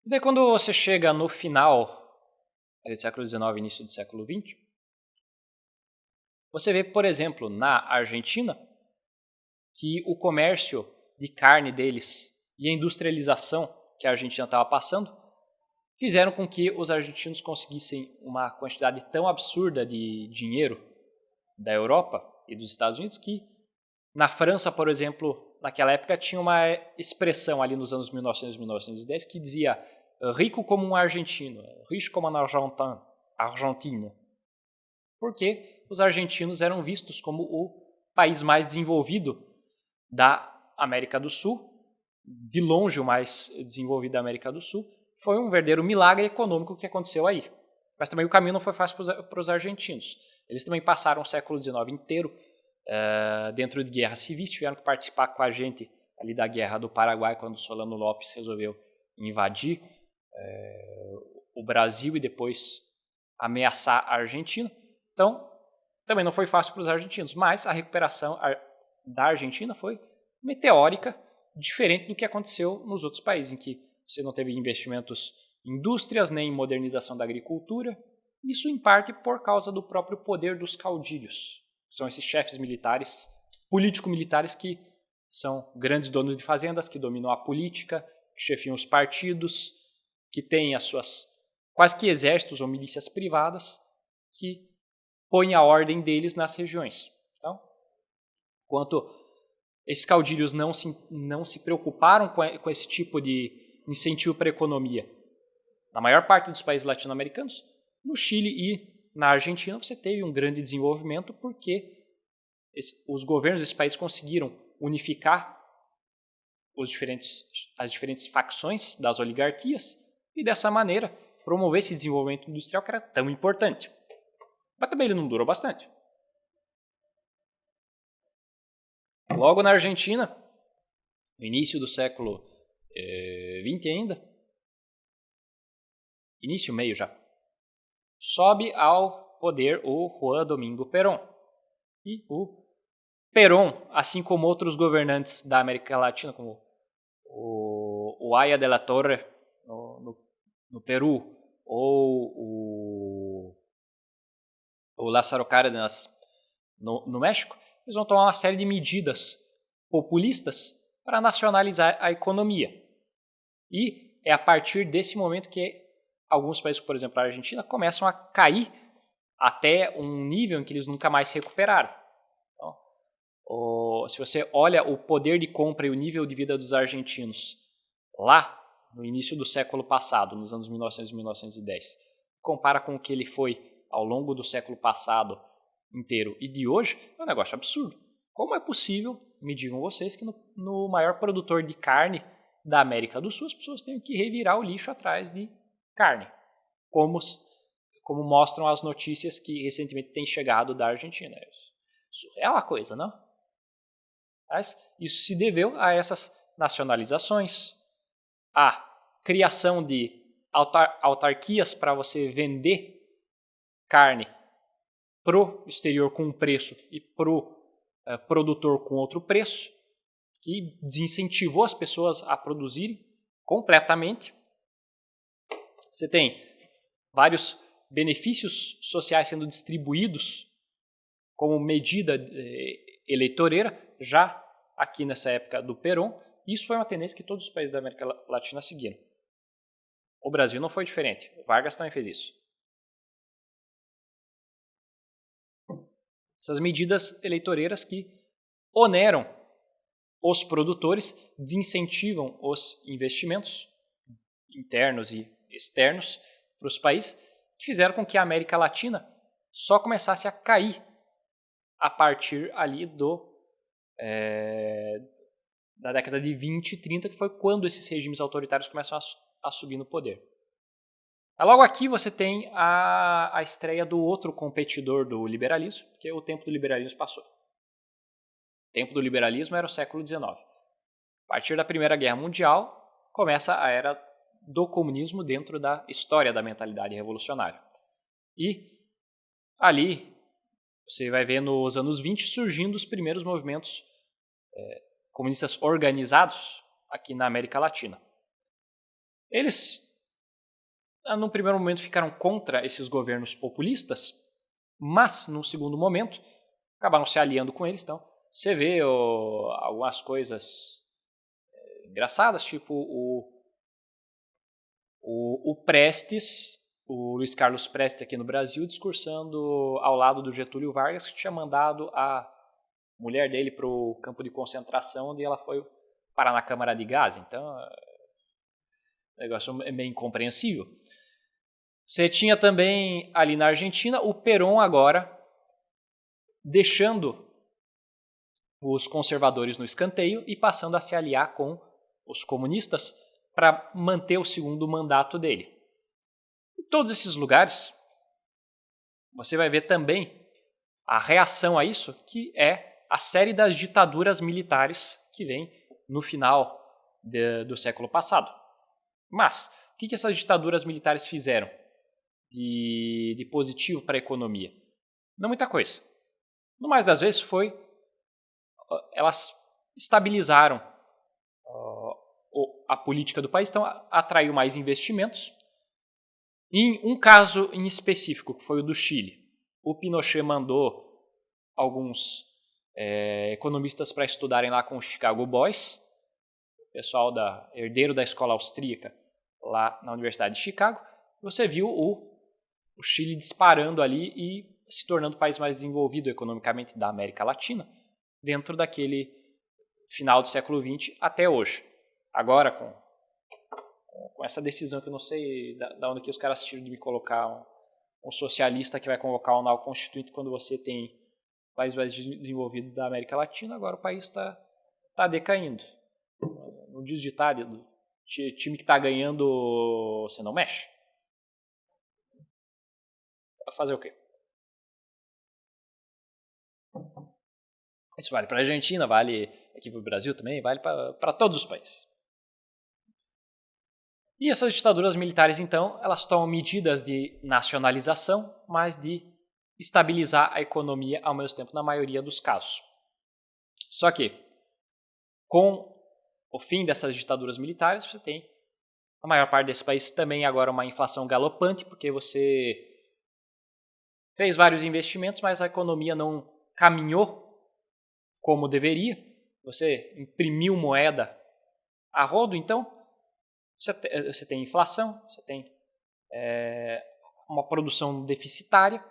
E daí quando você chega no final do século XIX, início do século XX, você vê, por exemplo, na Argentina, que o comércio de carne deles e a industrialização que a Argentina estava passando fizeram com que os argentinos conseguissem uma quantidade tão absurda de dinheiro da Europa e dos Estados Unidos que na França, por exemplo, naquela época tinha uma expressão ali nos anos 1900 e 1910 que dizia rico como um argentino, rico como um argentino, porque os argentinos eram vistos como o país mais desenvolvido da América do Sul, de longe o mais desenvolvido da América do Sul. Foi um verdadeiro milagre econômico que aconteceu aí. Mas também o caminho não foi fácil para os argentinos. Eles também passaram o século XIX inteiro dentro de guerras civis, tiveram que participar com a gente ali da Guerra do Paraguai, quando Solano Lopes resolveu invadir o Brasil e depois ameaçar a Argentina. Então, também não foi fácil para os argentinos, mas a recuperação da Argentina foi meteórica, diferente do que aconteceu nos outros países, em que você não teve investimentos em indústrias, nem em modernização da agricultura. Isso, em parte, por causa do próprio poder dos caudilhos. São esses chefes militares, político-militares, que são grandes donos de fazendas, que dominam a política, que chefiam os partidos, que têm as suas quase que exércitos ou milícias privadas, que põem a ordem deles nas regiões. Então, enquanto esses caudilhos não se preocuparam com esse tipo de incentivo para a economia, na maior parte dos países latino-americanos, no Chile e na Argentina você teve um grande desenvolvimento porque os governos desses países conseguiram unificar as diferentes facções das oligarquias e dessa maneira promover esse desenvolvimento industrial que era tão importante. Mas também ele não durou bastante. Logo na Argentina, no início do século XX ainda, início meio já, sobe ao poder o Juan Domingo Perón. E o Perón, assim como outros governantes da América Latina, como o Aya de la Torre no Peru, ou o Lázaro Cárdenas no México, eles vão tomar uma série de medidas populistas para nacionalizar a economia. E é a partir desse momento que alguns países, por exemplo a Argentina, começam a cair até um nível em que eles nunca mais se recuperaram. Então, se você olha o poder de compra e o nível de vida dos argentinos lá no início do século passado, nos anos 1900 e 1910, compara com o que ele foi ao longo do século passado inteiro e de hoje, é um negócio absurdo. Como é possível, me digam vocês, que no maior produtor de carne da América do Sul as pessoas tenham que revirar o lixo atrás de carne, como mostram as notícias que recentemente têm chegado da Argentina. Surreal a coisa, não? Mas isso se deveu a essas nacionalizações, a criação de autarquias para você vender carne pro exterior com um preço e pro produtor com outro preço, que desincentivou as pessoas a produzirem completamente. Você tem vários benefícios sociais sendo distribuídos como medida eleitoreira, já aqui nessa época do Perón. Isso foi uma tendência que todos os países da América Latina seguiram. O Brasil não foi diferente. O Vargas também fez isso. Essas medidas eleitoreiras que oneram os produtores, desincentivam os investimentos internos e externos para os países, que fizeram com que a América Latina só começasse a cair a partir ali da década de 20 e 30, que foi quando esses regimes autoritários começam a subir no poder. Logo aqui você tem a estreia do outro competidor do liberalismo, porque o tempo do liberalismo passou. O tempo do liberalismo era o século XIX. A partir da Primeira Guerra Mundial, começa a era do comunismo dentro da história da mentalidade revolucionária. E ali você vai ver nos anos 20 surgindo os primeiros movimentos comunistas organizados aqui na América Latina. Eles num primeiro momento ficaram contra esses governos populistas, mas num segundo momento acabaram se aliando com eles. Então você vê algumas coisas engraçadas, tipo o Prestes, o Luiz Carlos Prestes aqui no Brasil, discursando ao lado do Getúlio Vargas, que tinha mandado a mulher dele para o campo de concentração, onde ela foi parar na câmara de gás. Então, o negócio é meio incompreensível. Você tinha também ali na Argentina o Perón agora deixando os conservadores no escanteio e passando a se aliar com os comunistas para manter o segundo mandato dele. Em todos esses lugares, você vai ver também a reação a isso, que é a série das ditaduras militares que vem no final do século passado. Mas, o que essas ditaduras militares fizeram de positivo para a economia? Não muita coisa. No mais das vezes elas estabilizaram a política do país, então atraiu mais investimentos. Em um caso em específico, que foi o do Chile, o Pinochet mandou alguns economistas para estudarem lá com os Chicago Boys, o pessoal herdeiro da escola austríaca lá na Universidade de Chicago. Você viu o Chile disparando ali e se tornando o país mais desenvolvido economicamente da América Latina, dentro daquele final do século XX até hoje. Agora, com essa decisão que eu não sei da onde que os caras tiram de me colocar um socialista que vai convocar um novo constituinte quando você tem o país mais desenvolvido da América Latina, agora o país está decaindo. Não diz ditado, time que está ganhando você não mexe. Vai fazer o quê? Isso vale para a Argentina, vale aqui para o Brasil também, vale para todos os países. E essas ditaduras militares, então, elas tomam medidas de nacionalização, mas de estabilizar a economia ao mesmo tempo, na maioria dos casos. Só que, com o fim dessas ditaduras militares, você tem, na maior parte desses países, também agora uma inflação galopante, porque você fez vários investimentos, mas a economia não caminhou como deveria. Você imprimiu moeda a rodo, então você tem inflação, você tem uma produção deficitária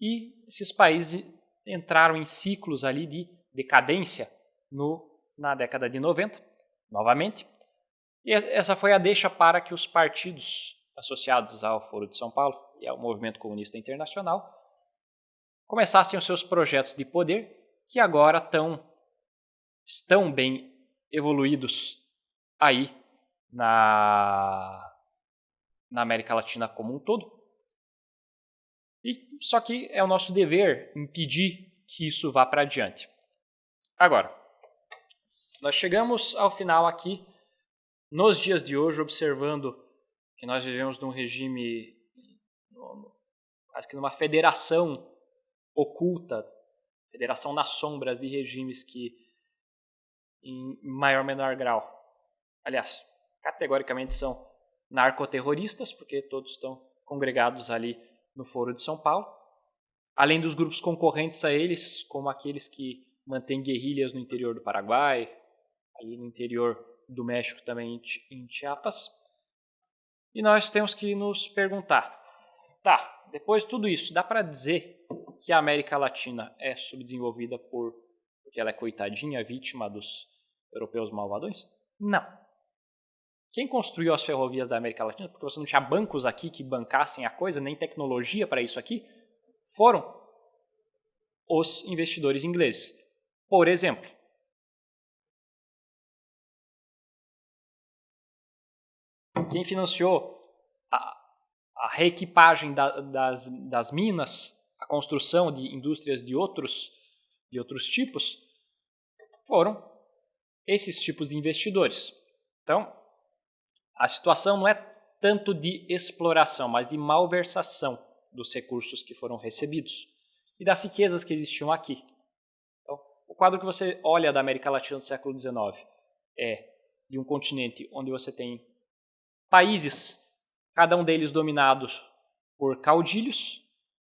e esses países entraram em ciclos ali de decadência na década de 90, novamente. E essa foi a deixa para que os partidos associados ao Foro de São Paulo e ao Movimento Comunista Internacional começassem os seus projetos de poder, que agora estão bem evoluídos aí na América Latina como um todo. Só que é o nosso dever impedir que isso vá para adiante. Agora, nós chegamos ao final aqui, nos dias de hoje, observando que nós vivemos num regime, acho que numa federação oculta, federação nas sombras de regimes que, em maior ou menor grau, aliás, categoricamente são narcoterroristas, porque todos estão congregados ali no Foro de São Paulo, além dos grupos concorrentes a eles, como aqueles que mantêm guerrilhas no interior do Paraguai, ali no interior do México também em Chiapas. E nós temos que nos perguntar, depois de tudo isso, dá para dizer que a América Latina é subdesenvolvida porque ela é coitadinha, vítima dos europeus malvadões? Não. Quem construiu as ferrovias da América Latina, porque você não tinha bancos aqui que bancassem a coisa, nem tecnologia para isso aqui, foram os investidores ingleses. Por exemplo, quem financiou a reequipagem das minas, a construção de indústrias de outros tipos, foram esses tipos de investidores. Então, a situação não é tanto de exploração, mas de malversação dos recursos que foram recebidos e das riquezas que existiam aqui. Então, o quadro que você olha da América Latina do século XIX é de um continente onde você tem países cada um deles dominado por caudilhos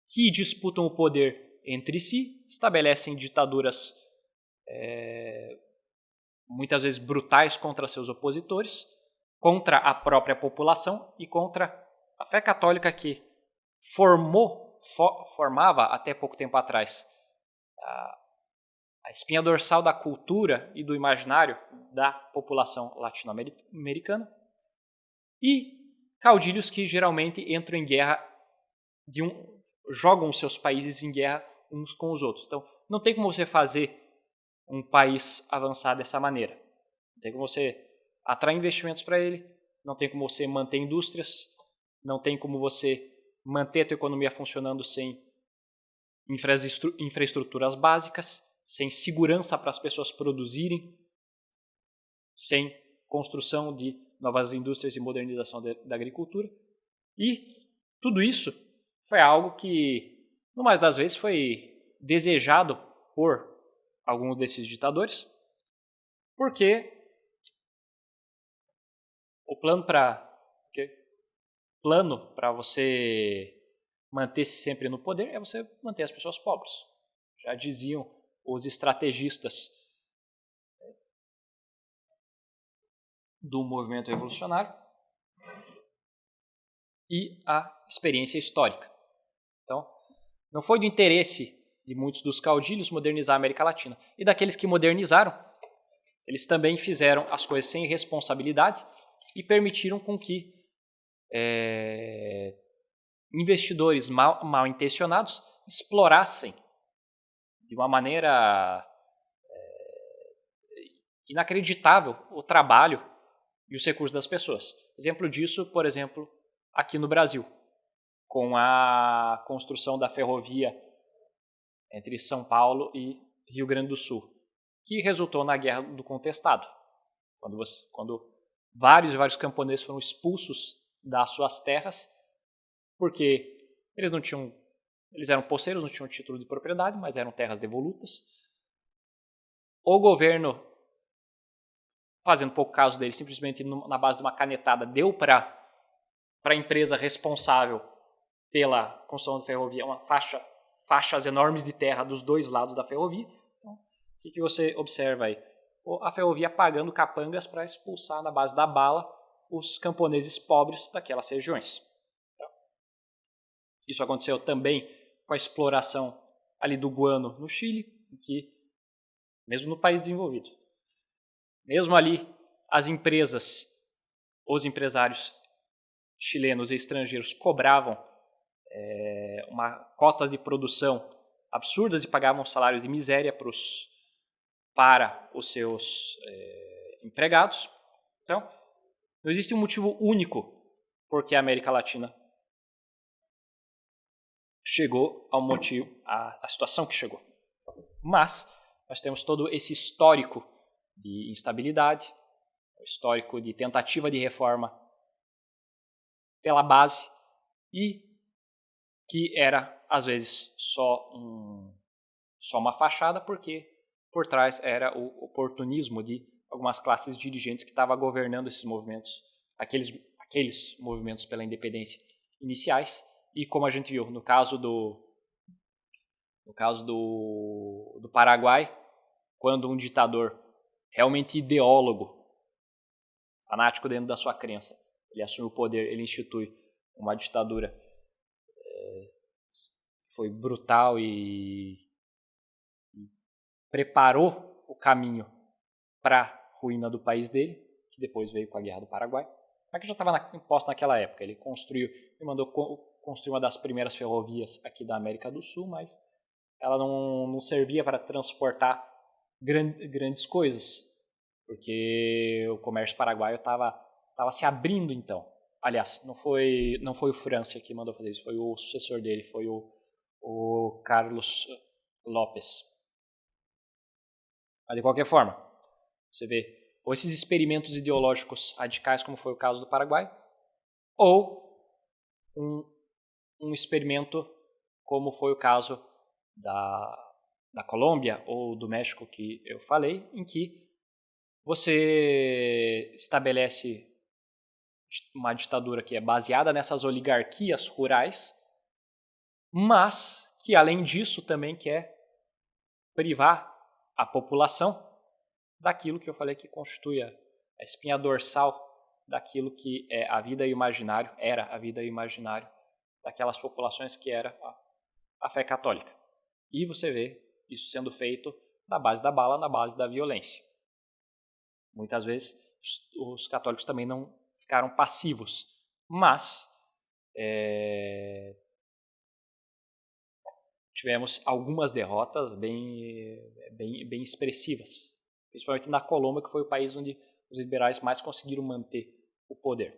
que disputam o poder entre si, estabelecem ditaduras muitas vezes brutais contra seus opositores, contra a própria população e contra a fé católica que formava até pouco tempo atrás a espinha dorsal da cultura e do imaginário da população latino-americana, e caudilhos que geralmente entram em guerra, jogam os seus países em guerra uns com os outros. Então, não tem como você fazer um país avançar dessa maneira. Não tem como você atrair investimentos para ele, não tem como você manter indústrias, não tem como você manter a tua economia funcionando sem infraestruturas básicas, sem segurança para as pessoas produzirem, sem construção de novas indústrias e modernização da agricultura. E tudo isso foi algo que, no mais das vezes, foi desejado por algum desses ditadores, porque o plano para você manter-se sempre no poder é você manter as pessoas pobres. Já diziam os estrategistas do movimento revolucionário e a experiência histórica. Então, não foi do interesse de muitos dos caudilhos modernizar a América Latina. E daqueles que modernizaram, eles também fizeram as coisas sem responsabilidade e permitiram com que investidores mal intencionados explorassem de uma maneira inacreditável o trabalho e os recursos das pessoas. Exemplo disso, por exemplo, aqui no Brasil, com a construção da ferrovia entre São Paulo e Rio Grande do Sul, que resultou na Guerra do Contestado, quando vários camponeses foram expulsos das suas terras, porque eles eram poceiros, não tinham título de propriedade, mas eram terras devolutas. O governo, fazendo pouco caso deles, simplesmente na base de uma canetada, deu para a empresa responsável pela construção da ferrovia faixas enormes de terra dos dois lados da ferrovia. Então, o que você observa aí? A ferrovia pagando capangas para expulsar na base da bala os camponeses pobres daquelas regiões. Então, isso aconteceu também com a exploração ali do guano no Chile, que, mesmo no país desenvolvido, mesmo ali as empresas, os empresários chilenos e estrangeiros cobravam cotas de produção absurdas e pagavam salários de miséria para os seus empregados. Então, não existe um motivo único porque a América Latina chegou à situação que chegou. Mas nós temos todo esse histórico de instabilidade, histórico de tentativa de reforma pela base e que era, às vezes, só uma fachada, porque por trás era o oportunismo de algumas classes dirigentes que estavam governando esses movimentos, aqueles movimentos pela independência iniciais. E como a gente viu no caso do Paraguai, quando um ditador realmente ideólogo, fanático dentro da sua crença, ele assume o poder, ele institui uma ditadura, foi brutal e preparou o caminho para a ruína do país dele, que depois veio com a Guerra do Paraguai, mas que já estava imposta naquela época. Ele mandou construir uma das primeiras ferrovias aqui da América do Sul, mas ela não servia para transportar grandes coisas, porque o comércio paraguaio estava se abrindo então. Aliás, não foi o França que mandou fazer isso, foi o sucessor dele, foi o Carlos López. Mas de qualquer forma, você vê, ou esses experimentos ideológicos radicais, como foi o caso do Paraguai, ou um experimento como foi o caso da Colômbia ou do México que eu falei, em que você estabelece uma ditadura que é baseada nessas oligarquias rurais, mas que, além disso, também quer privar a população daquilo que eu falei que constitui a espinha dorsal daquilo que é a vida imaginário, era a vida imaginário daquelas populações que era a fé católica. E você vê isso sendo feito na base da bala, na base da violência. Muitas vezes os católicos também não ficaram passivos, mas tivemos algumas derrotas bem expressivas, principalmente na Colômbia, que foi o país onde os liberais mais conseguiram manter o poder.